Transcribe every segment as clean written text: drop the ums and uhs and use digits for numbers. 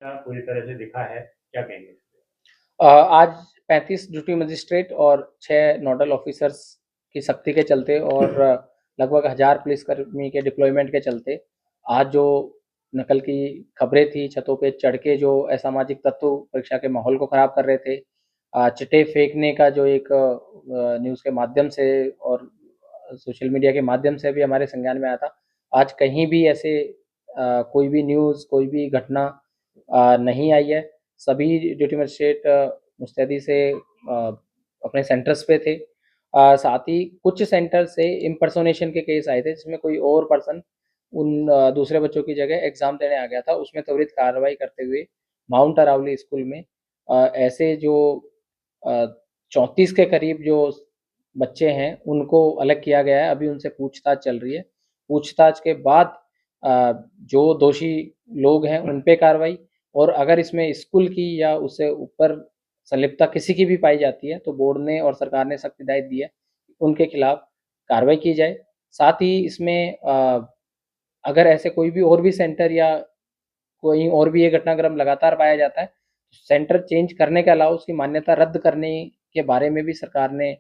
पूरी तरह से दिखा है, क्या कहेंगे? आज 35 ड्यूटी मजिस्ट्रेट और 6 नोडल ऑफिसर्स की सख्ती के चलते और लगभग 1000 पुलिसकर्मी के डिप्लॉयमेंट के चलते आज जो नकल की खबरें थी, छतों पे चढ़ के जो असामाजिक तत्व परीक्षा के माहौल को खराब कर रहे थे, चिट्ठे फेंकने का जो एक न्यूज़ के माध्यम से और सोशल मीडिया के माध्यम से भी हमारे संज्ञान में आया था। आज कहीं भी ऐसे कोई भी न्यूज़, कोई भी घटना नहीं आई है। सभी ड्यूटी मजिस्ट्रेट मुस्तैदी से अपने सेंटर्स पे थे। साथ ही कुछ सेंटर से इम्पर्सोनेशन के केस आए थे जिसमें कोई और पर्सन उन दूसरे बच्चों की जगह एग्जाम देने आ गया था। उसमें त्वरित कार्रवाई करते हुए माउंट अरावली स्कूल में ऐसे जो 34 के करीब जो बच्चे हैं उनको अलग किया गया है। अभी उनसे पूछताछ चल रही है। पूछताछ के बाद जो दोषी लोग हैं उन पे कार्रवाई, और अगर इसमें स्कूल की या उससे ऊपर संलिप्तता किसी की भी पाई जाती है तो बोर्ड ने और सरकार ने सख्त हिदायत दी है उनके खिलाफ कार्रवाई की जाए। साथ ही इसमें अगर ऐसे कोई भी और भी सेंटर या कोई और भी ये घटनाक्रम लगातार पाया जाता है तो सेंटर चेंज करने के अलावा उसकी मान्यता रद्द करने के बारे में भी सरकार ने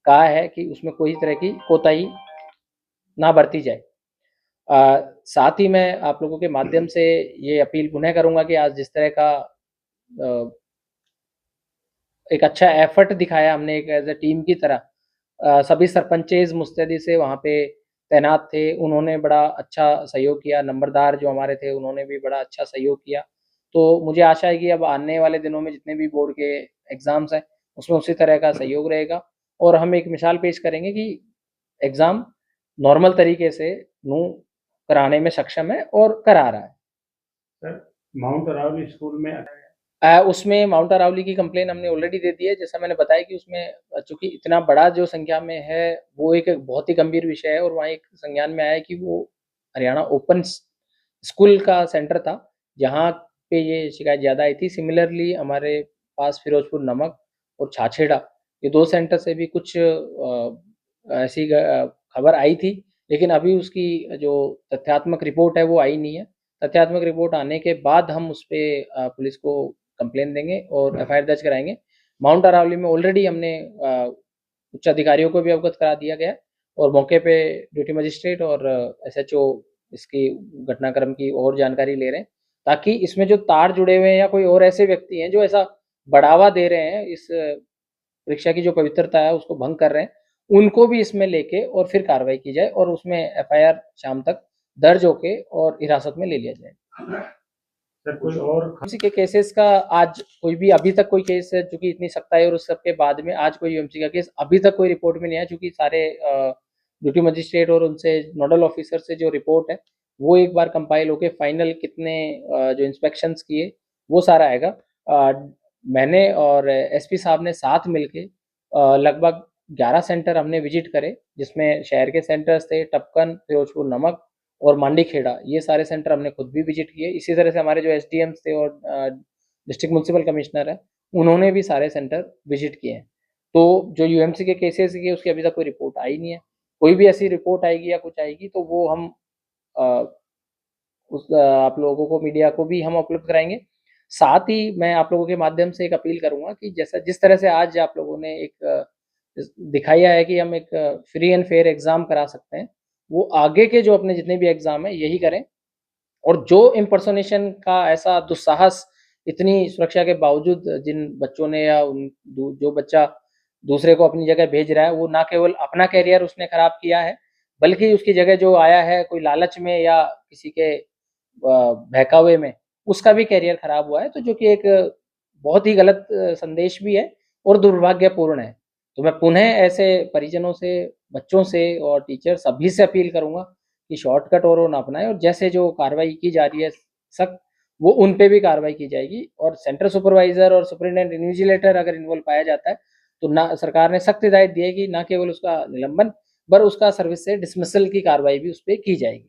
कहा है कि उसमें कोई तरह की कोताही ना बरती जाए। साथ ही मैं आप लोगों के माध्यम से ये अपील पुनः करूंगा कि आज जिस तरह का एक अच्छा एफर्ट दिखाया हमने एक एज ए टीम की तरह, सभी सरपंचेज मुस्तैदी से वहाँ पे तैनात थे, उन्होंने बड़ा अच्छा सहयोग किया। नंबरदार जो हमारे थे उन्होंने भी बड़ा अच्छा सहयोग किया। तो मुझे आशा है कि अब आने वाले दिनों में जितने भी बोर्ड के एग्ज़ाम्स हैं उसमें उसी तरह का सहयोग रहेगा और हम एक मिसाल पेश करेंगे कि एग्ज़ाम नॉर्मल तरीके से नू कराने में सक्षम है और करा रहा है। सर, माउंट अरावली स्कूल में उसमें माउंट अरावली की कंप्लेन हमने ऑलरेडी दे दी है। जैसा मैंने बताया कि उसमें चूंकि इतना बड़ा जो संख्या में है वो एक बहुत ही गंभीर विषय है, और वहाँ एक संज्ञान में आया है कि वो हरियाणा ओपन स्कूल का सेंटर था जहाँ पे ये शिकायत ज़्यादा आई थी। सिमिलरली हमारे पास फिरोजपुर नमक और छाछेड़ा, ये 2 सेंटर से भी कुछ ऐसी खबर आई थी, लेकिन अभी उसकी जो तथ्यात्मक रिपोर्ट है वो आई नहीं है। तथ्यात्मक रिपोर्ट आने के बाद हम उस पे पुलिस को कंप्लेन देंगे और एफआईआर दर्ज कराएंगे। माउंट अरावली में ऑलरेडी हमने उच्च अधिकारियों को भी अवगत करा दिया गया है और मौके पे ड्यूटी मजिस्ट्रेट और एसएचओ इसकी घटनाक्रम की और जानकारी ले रहे हैं, ताकि इसमें जो तार जुड़े हुए हैं या कोई और ऐसे व्यक्ति हैं जो ऐसा बढ़ावा दे रहे हैं, इस परीक्षा की जो पवित्रता है उसको भंग कर रहे हैं, उनको भी इसमें लेके और फिर कार्रवाई की जाए और उसमें एफआईआर शाम तक दर्ज होके और हिरासत में ले लिया जाए। सर, कोई और यूएमसी के केसेस का आज कोई भी अभी तक कोई केस है, चूंकि इतनी सख्ताई और उस सबके बाद में आज कोई यूएमसी का केस अभी तक कोई रिपोर्ट में नहीं आया, चूंकि सारे ड्यूटी मजिस्ट्रेट और उनसे नोडल ऑफिसर से जो रिपोर्ट है वो एक बार कंपाइल होके फाइनल कितने जो इंस्पेक्शंस किए वो सारा आएगा। मैंने और एसपी साहब ने साथ मिलके लगभग 11 सेंटर हमने विजिट करे, जिसमें शहर के सेंटर्स थे टपकन, फिरोजपुर नमक और मांडी खेड़ा। ये सारे सेंटर हमने खुद भी विजिट किए। इसी तरह से हमारे जो एसडीएम्स थे और डिस्ट्रिक्ट म्यूनसिपल कमिश्नर है उन्होंने भी सारे सेंटर विजिट किए हैं। तो जो यूएमसी के केसेस की उसकी अभी तक कोई रिपोर्ट आई नहीं है। कोई भी ऐसी रिपोर्ट आएगी या कुछ आएगी तो वो हम आप लोगों को, मीडिया को भी हम उपलब्ध कराएंगे। साथ ही मैं आप लोगों के माध्यम से एक अपील करूंगा कि जैसा जिस तरह से आज आप लोगों ने एक दिखाया है कि हम एक फ्री एंड फेयर एग्जाम करा सकते हैं, वो आगे के जो अपने जितने भी एग्जाम है यही करें। और जो इम्पर्सोनेशन का ऐसा दुस्साहस इतनी सुरक्षा के बावजूद जिन बच्चों ने या जो बच्चा दूसरे को अपनी जगह भेज रहा है, वो ना केवल अपना कैरियर उसने खराब किया है बल्कि उसकी जगह जो आया है कोई लालच में या किसी के बहकावे में, उसका भी कैरियर खराब हुआ है। तो जो कि एक बहुत ही गलत संदेश भी है और दुर्भाग्यपूर्ण है। तो मैं पुनः ऐसे परिजनों से, बच्चों से और टीचर सभी से अपील करूंगा कि शॉर्टकट और वो ना अपनाएं, और जैसे जो कार्रवाई की जा रही है सख्त, वो उन पे भी कार्रवाई की जाएगी। और सेंटर सुपरवाइजर और सुपरिटेंडेंट इन्विजिलेटर अगर इन्वॉल्व पाया जाता है तो ना, सरकार ने सख्त हिदायत दी है कि ना केवल उसका निलंबन पर उसका सर्विस से डिसमिसल की कार्रवाई भी उस पर की जाएगी।